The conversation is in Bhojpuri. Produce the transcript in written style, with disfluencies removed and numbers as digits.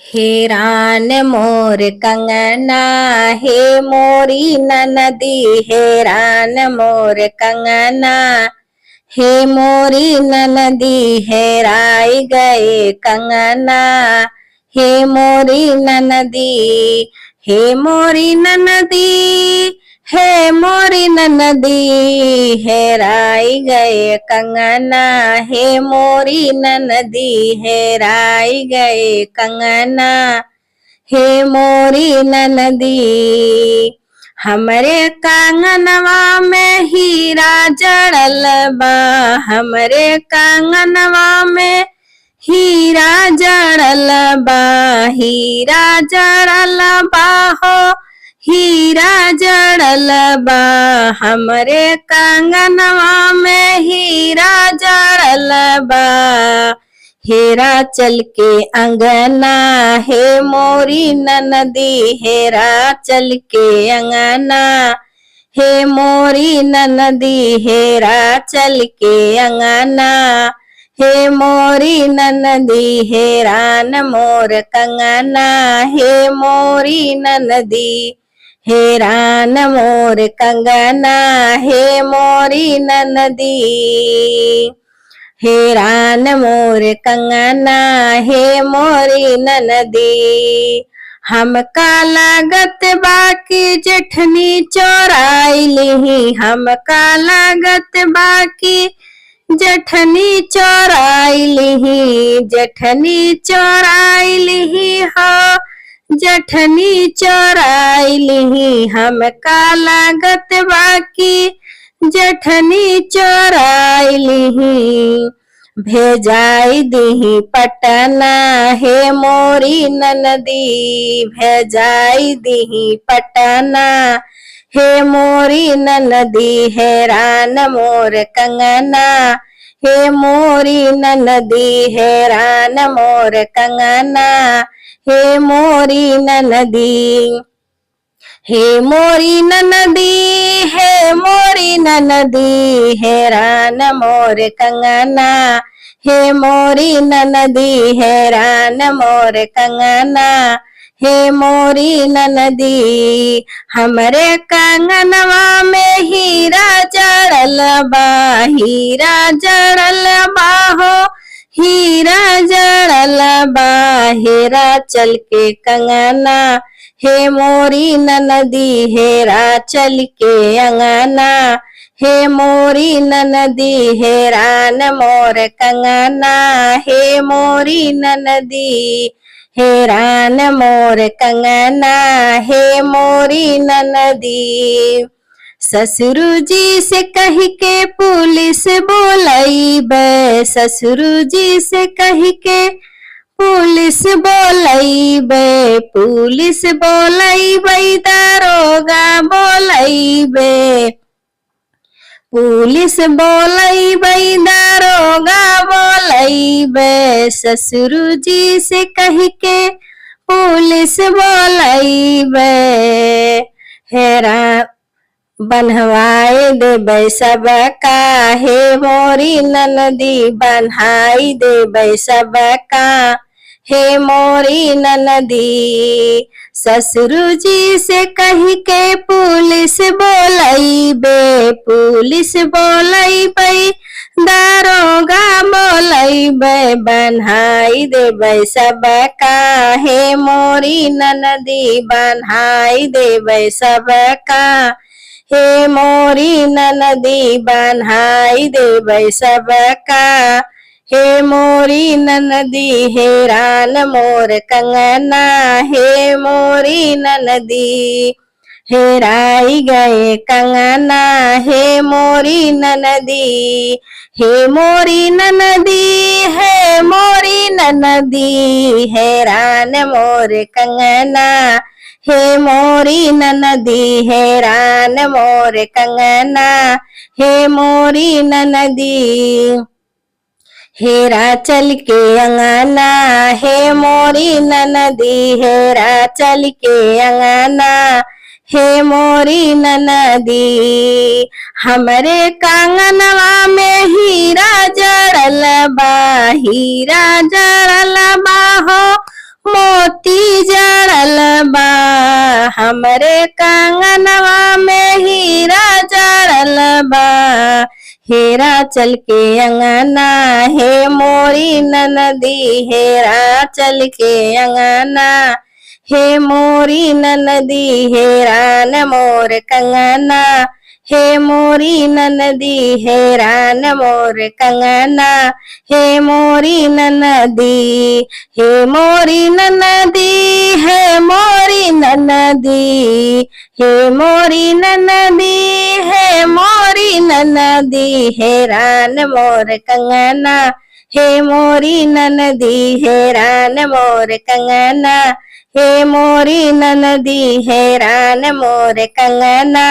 हे रान मोर कंगना, हे मोरी ननदी, हे रान मोर कंगना, हे मोरी ननदी, हेराई गए कंगना, हे मोरी ननदी, हे मोरी ननदी, हे मोरी ननदी, हेराई गए कंगना, हे मोरी ननदी, हेराई गए कंगना, हे मोरी ननदी। हमरे कंगनवा में हीरा जड़ल बा, हमरे कंगनवा में हीरा जड़ल बा, हीरा जड़ल बा हो, हीरा जड़ल बा, हमरे कंगनवा में हीरा जड़ल बा। हेरा चल के अंगना, हे मोरी ननदी, हेरा चल के अंगना, हे मोरी ननदी, हेरा चल के अंगना, हे मोरी ननदी, हेरान मोर कंगना, हे मोरी ननदी, हेरान मोर कंगना, हे मोरी ननदी, हेरान मोर कंगना, हे मोरी ननदी। हमका लागत बाकी जेठनी चोराई लिही, हमका लागत बाकी जेठनी चोराई लिही, जेठनी चोराई लिही हो, जेठनी चोराई लिही, हमका लागत बाकी जेठनी चोराई लिही। भेजाई दिही पटना, हे मोरी ननदी, भेजाई दिही पटना, हे मोरी ननदी, हेरान मोर कंगना, हे मोरी ननदी, हेरान मोर कंगना, हे मोरी ननदी, हे मोरी ननदी, हे मोरी ननदी, हेरान मोर कंगना, हे मोरी ननदी, हेरान मोर कंगना, हे मोरी ननदी। हमरे कंगनवा में हीरा जड़ल बा, हीरा जड़ल बा हो, हीरा जड़ल बा, हेरा चल के कंगना, हे मोरी ननदी, हेरा चल के अंगना, हे मोरी ननदी, हेरान मोर कंगना, हे मोरी ननदी, हेरान मोर कंगना, हे मोरी ननदी। ससुर जी से कह के पुलिस बोलैबे, ससुर जी से कह के पुलिस बोलैबे, पुलिस बोलैबे, दारोगा बोलैबे, पुलिस बोलैबे, दारोगा बोलैबे, ससुर जी से कह के पुलिस बोलैबे। हेरा बन्हवाए देबै सबका, हे मोरी ननदी, बन्हाई देबै सबका, हे मोरी ननदी। ससुर जी से कह के पुलिस बोलैबे, पुलिस बोलैबे, दारोगा बोलैबे, बन्हाई देबै सबका, हे मोरी ननदी, बन्हाई देबै सबका, हे मोरी ननदी, बन्हाई देबै सबका, हे मोरी ननदी, हेरान मोर कंगना, हे मोरी ननदी, हेराई गए कंगना, हे मोरी ननदी, हे मोरी ननदी, हे मोरी ननदी, हेरान मोर कंगना, हे मोरी ननदी, हेरान मोर कंगना, हे मोरी ननदी। हेरा चल के अंगना, हे मोरी ननदी, हेरा चल के अंगना, हे मोरी ननदी। हमरे कंगनवा में हीरा जड़ल बा, हीरा जड़ल बा हो, मोती हमरे कंगनवा में हीरा जड़ल बा। हेरा चल के अंगना हे मोरी ननदी, हेरा चल के अंगना हे मोरी ननदी, हेरा न मोर कंगना हे मोरी ननदी, हेरा न मोर कंगना हे मोरी ननदी। हे मोरी ननदी, हे मोरी ननदी, हे मोरी ननदी, हे मोरी ननदी, हेरा न मोर कंगना हे मोरी ननदी, हेरा न मोर कंगना हे मोरी ननदी, हेरा न मोर कंगना।